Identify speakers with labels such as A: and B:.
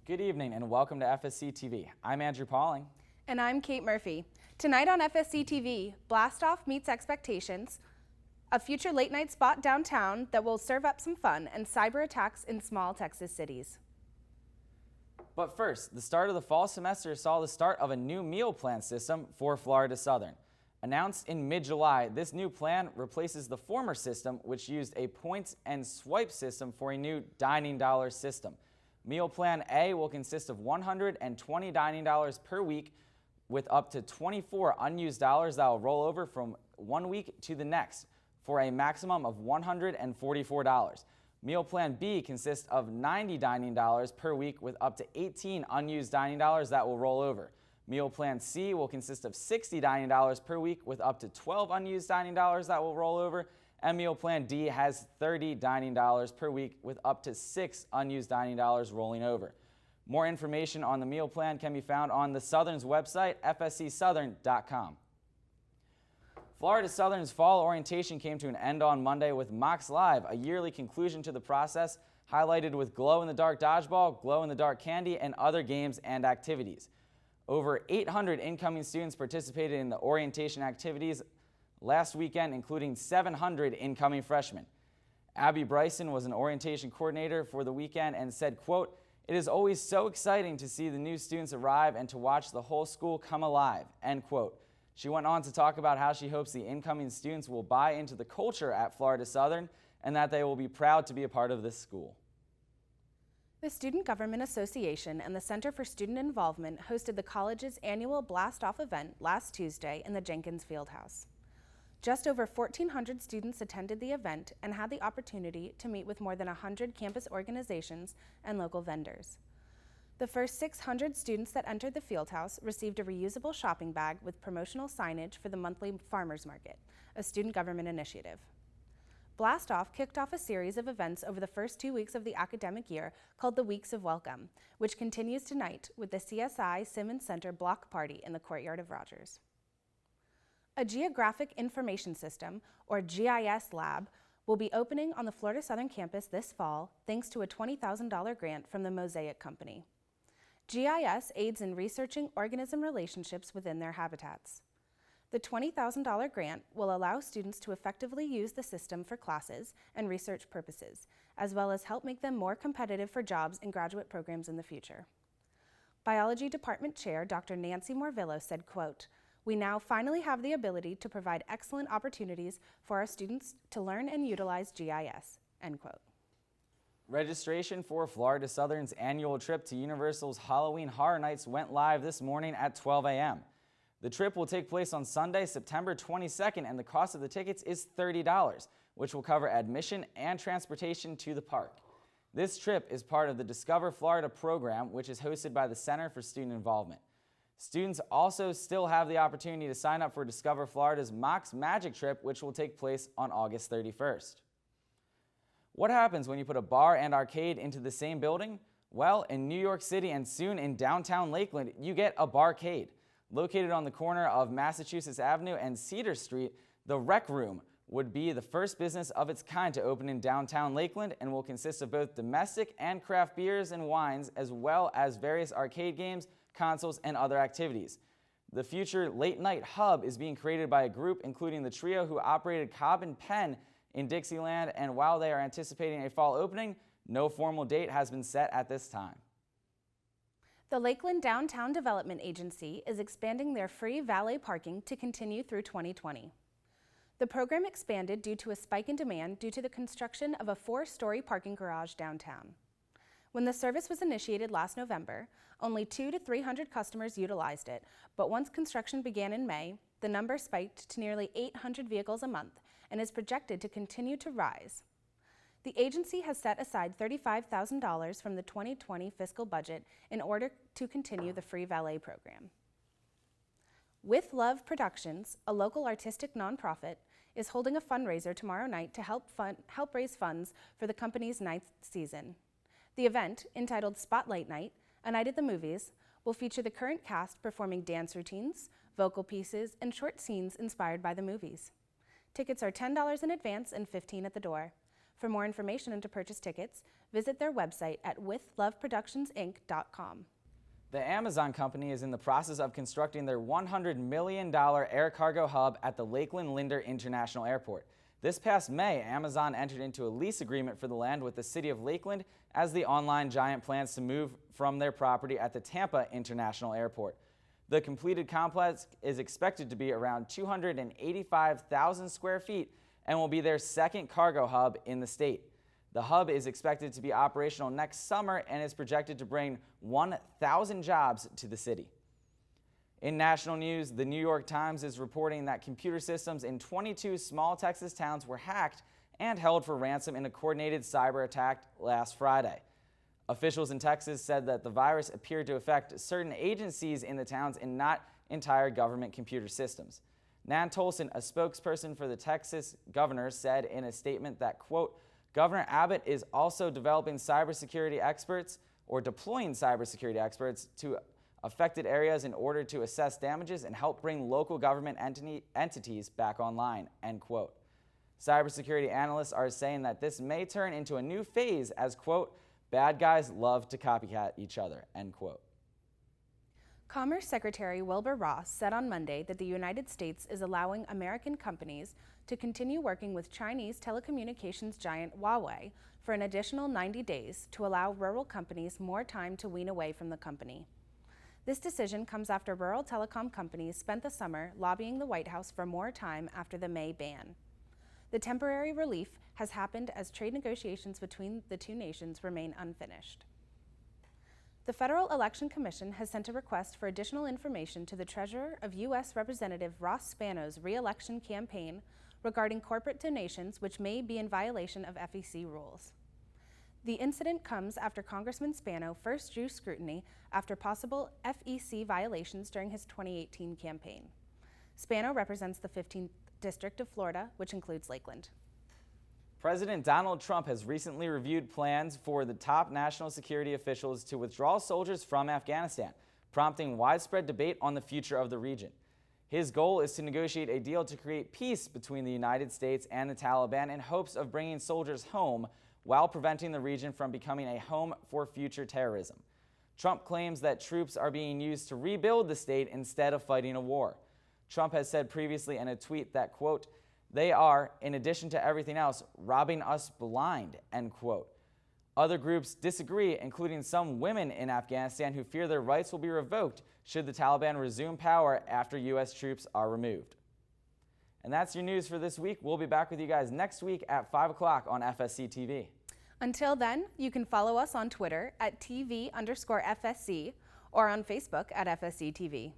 A: Good evening and welcome to FSC TV. I'm Andrew Pauling.
B: And I'm Kate Murphy. Tonight on FSC TV, Blast Off meets expectations, a future late night spot downtown that will serve up some fun, and cyber attacks in small Texas cities.
A: But first, the start of the fall semester saw the start of a new meal plan system for Florida Southern. Announced in mid-July, this new plan replaces the former system, which used a points and swipe system for a new dining dollar system. Meal Plan A will consist of 120 dining dollars per week with up to 24 unused dollars that will roll over from one week to the next for a maximum of $144. Meal Plan B consists of 90 dining dollars per week with up to 18 unused dining dollars that will roll over. Meal Plan C will consist of 60 dining dollars per week with up to 12 unused dining dollars that will roll over. And Meal Plan D has 30 dining dollars per week with up to 6 unused dining dollars rolling over. More information on the meal plan can be found on the Southern's website, fscsouthern.com. Florida Southern's fall orientation came to an end on Monday with Mocs Live, a yearly conclusion to the process, highlighted with glow-in-the-dark dodgeball, glow-in-the-dark candy, and other games and activities. Over 800 incoming students participated in the orientation activities last weekend, including 700 incoming freshmen. Abby Bryson was an orientation coordinator for the weekend and said, quote, "It is always so exciting to see the new students arrive and to watch the whole school come alive," end quote. She went on to talk about how she hopes the incoming students will buy into the culture at Florida Southern and that they will be proud to be a part of this school.
B: The Student Government Association and the Center for Student Involvement hosted the college's annual Blast Off event last Tuesday in the Jenkins Fieldhouse. Just over 1,400 students attended the event and had the opportunity to meet with more than 100 campus organizations and local vendors. The first 600 students that entered the Fieldhouse received a reusable shopping bag with promotional signage for the monthly farmers market, a student government initiative. Blast Off kicked off a series of events over the first 2 weeks of the academic year called the Weeks of Welcome, which continues tonight with the CSI Simmons Center block party in the courtyard of Rogers. A Geographic Information System, or GIS lab, will be opening on the Florida Southern campus this fall thanks to a $20,000 grant from the Mosaic Company. GIS aids in researching organism relationships within their habitats. The $20,000 grant will allow students to effectively use the system for classes and research purposes, as well as help make them more competitive for jobs in graduate programs in the future. Biology Department Chair Dr. Nancy Morvillo said, quote, "We now finally have the ability to provide excellent opportunities for our students to learn and utilize GIS," end quote.
A: Registration for Florida Southern's annual trip to Universal's Halloween Horror Nights went live this morning at 12 a.m. The trip will take place on Sunday, September 22nd, and the cost of the tickets is $30, which will cover admission and transportation to the park. This trip is part of the Discover Florida program, which is hosted by the Center for Student Involvement. Students also still have the opportunity to sign up for Discover Florida's Mocs Magic Trip, which will take place on August 31st. What happens when you put a bar and arcade into the same building? Well, in New York City and soon in downtown Lakeland, you get a barcade. Located on the corner of Massachusetts Avenue and Cedar Street, the Rec Room would be the first business of its kind to open in downtown Lakeland and will consist of both domestic and craft beers and wines, as well as various arcade games, consoles, and other activities. The future late night hub is being created by a group including the trio who operated Cobb and Penn in Dixieland, and while they are anticipating a fall opening, no formal date has been set at this time.
B: The Lakeland Downtown Development Agency is expanding their free valet parking to continue through 2020. The program expanded due to a spike in demand due to the construction of a 4-story parking garage downtown. When the service was initiated last November, only 200 to 300 customers utilized it, but once construction began in May, the number spiked to nearly 800 vehicles a month and is projected to continue to rise. The agency has set aside $35,000 from the 2020 fiscal budget in order to continue the free valet program. With Love Productions, a local artistic nonprofit, is holding a fundraiser tomorrow night to help raise funds for the company's 9th season. The event, entitled Spotlight Night, A Night at the Movies, will feature the current cast performing dance routines, vocal pieces, and short scenes inspired by the movies. Tickets are $10 in advance and $15 at the door. For more information and to purchase tickets, visit their website at withloveproductionsinc.com.
A: The Amazon company is in the process of constructing their $100 million air cargo hub at the Lakeland Linder International Airport. This past May, Amazon entered into a lease agreement for the land with the city of Lakeland as the online giant plans to move from their property at the Tampa International Airport. The completed complex is expected to be around 285,000 square feet and will be their second cargo hub in the state. The hub is expected to be operational next summer and is projected to bring 1,000 jobs to the city. In national news, the New York Times is reporting that computer systems in 22 small Texas towns were hacked and held for ransom in a coordinated cyber attack last Friday. Officials in Texas said that the virus appeared to affect certain agencies in the towns and not entire government computer systems. Nan Tolson, a spokesperson for the Texas governor, said in a statement that, quote, Governor Abbott is also developing cybersecurity experts or deploying cybersecurity experts to affected areas in order to assess damages and help bring local government entities back online, end quote. Cybersecurity analysts are saying that this may turn into a new phase as, quote, bad guys love to copycat each other, end quote.
B: Commerce Secretary Wilbur Ross said on Monday that the United States is allowing American companies to continue working with Chinese telecommunications giant Huawei for an additional 90 days to allow rural companies more time to wean away from the company. This decision comes after rural telecom companies spent the summer lobbying the White House for more time after the May ban. The temporary relief has happened as trade negotiations between the two nations remain unfinished. The Federal Election Commission has sent a request for additional information to the Treasurer of U.S. Representative Ross Spano's re-election campaign regarding corporate donations which may be in violation of FEC rules. The incident comes after Congressman Spano first drew scrutiny after possible FEC violations during his 2018 campaign. Spano represents the 15th District of Florida, which includes Lakeland.
A: President Donald Trump has recently reviewed plans for the top national security officials to withdraw soldiers from Afghanistan, prompting widespread debate on the future of the region. His goal is to negotiate a deal to create peace between the United States and the Taliban in hopes of bringing soldiers home while preventing the region from becoming a home for future terrorism. Trump claims that troops are being used to rebuild the state instead of fighting a war. Trump has said previously in a tweet that, quote, they are, in addition to everything else, robbing us blind, end quote. Other groups disagree, including some women in Afghanistan who fear their rights will be revoked should the Taliban resume power after U.S. troops are removed. And that's your news for this week. We'll be back with you guys next week at 5 o'clock on FSC TV.
B: Until then, you can follow us on Twitter at TV_FSC or on Facebook at FSC TV.